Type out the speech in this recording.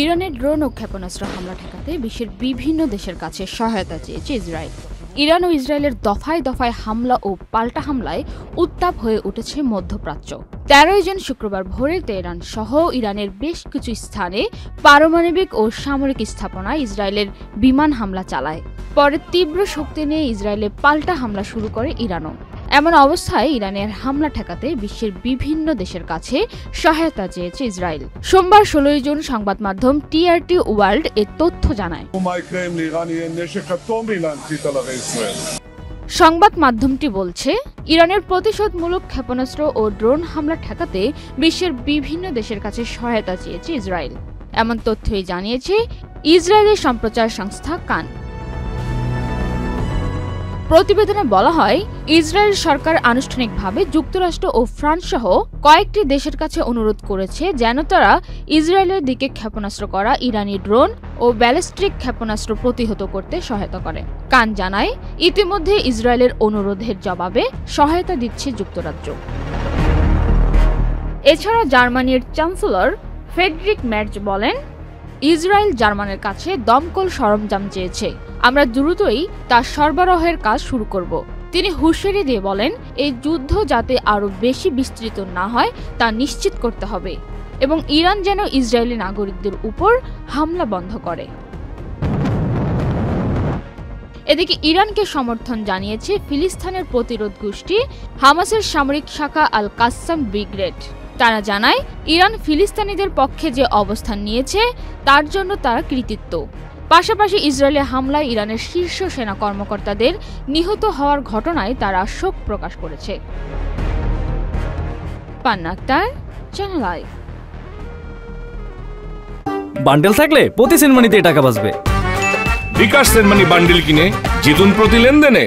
ইরানের ড্রোন ও ক্ষেপণাস্ত্র হামলা ঠেকাতে বিশ্বের বিভিন্ন দেশের কাছে সহায়তা চেয়েছে ইসরায়েল। ইরান ও ইসরায়েলের দফায় দফায় হামলা ও পাল্টা হামলায় উত্তাপ হয়ে উঠেছে মধ্যপ্রাচ্য। 13 জন শুক্রবার ভোরে তেহরান সহ ইরানের বেশ কিছু স্থানে পারমাণবিক ও সামরিক স্থাপনায় ইসরায়েলের বিমান হামলা চালায়। পরে তীব্র শক্তি নিয়ে ইসরায়েলে পাল্টা হামলা শুরু করে ইরানও। এমন অবস্থায় ইরানের হামলা ঠেকাতে বিশ্বের বিভিন্ন দেশের কাছে সহায়তা চেয়েছে ইসরায়েল। সোমবার 16 জুন সংবাদ মাধ্যম টিআরটি ওয়ার্ল্ড এ তথ্য জানায়। সংবাদ মাধ্যমটি বলছে, ইরানের প্রতিশোধমূলক ক্ষেপণাস্ত্র ও ড্রোন হামলা ঠেকাতে বিশ্বের বিভিন্ন দেশের কাছে সহায়তা চেয়েছে ইসরায়েল। এমন তথ্যই জানিয়েছে ইসরায়েলের সম্প্রচার সংস্থা কান। প্রতিবেদনে বলা হয়, ইসরায়েল সরকার আনুষ্ঠানিকভাবে যুক্তরাষ্ট্র ও ফ্রান্স সহ কয়েকটি দেশের কাছে অনুরোধ করেছে যেন তারা ইসরায়েলের দিকে ক্ষেপণাস্ত্র করা ইরানি ড্রোন ও ব্যালিস্টিক ক্ষেপণাস্ত্র প্রতিহত করতে সহায়তা করে। কান জানায়, ইতিমধ্যে ইসরায়েলের অনুরোধের জবাবে সহায়তা দিচ্ছে যুক্তরাজ্য। এছাড়া জার্মানির চ্যান্সেলর ফ্রেডরিক মের্জ বলেন, ইসরায়েল জার্মানের কাছে দমকল সরঞ্জাম চেয়েছে, আমরা দ্রুতই তার সরবরাহের কাজ শুরু করব। তিনি হুঁশিয়ারি দিয়ে বলেন, এই যুদ্ধ যাতে আরও বেশি বিস্তৃত না হয় তা নিশ্চিত করতে হবে এবং ইরান যেন ইসরায়েলি নাগরিকদের উপর হামলা বন্ধ করে। এদিকে ইরানকে সমর্থন জানিয়েছে ফিলিস্তিনের প্রতিরোধ গোষ্ঠী হামাসের সামরিক শাখা আল কাসসাম ব্রিগেড। তারা জানায়, ইরান ফিলিস্তিনিদের পক্ষে যে অবস্থান নিয়েছে তার জন্য তারা কৃতিত্ব। পাশাপাশি ইসরায়েলের হামলায় ইরানের শীর্ষ সেনা কর্মকর্তাদের নিহত হওয়ার ঘটনায় তারা শোক প্রকাশ করেছে। পান্না আক্তার, চ্যানেল আই। বান্ডেল থাকলে প্রতি সেনমানিতে টাকা বাঁচবে। বিকাশ সেনমানি বান্ডেল কিনে জিতুন প্রতি লেনদেনে।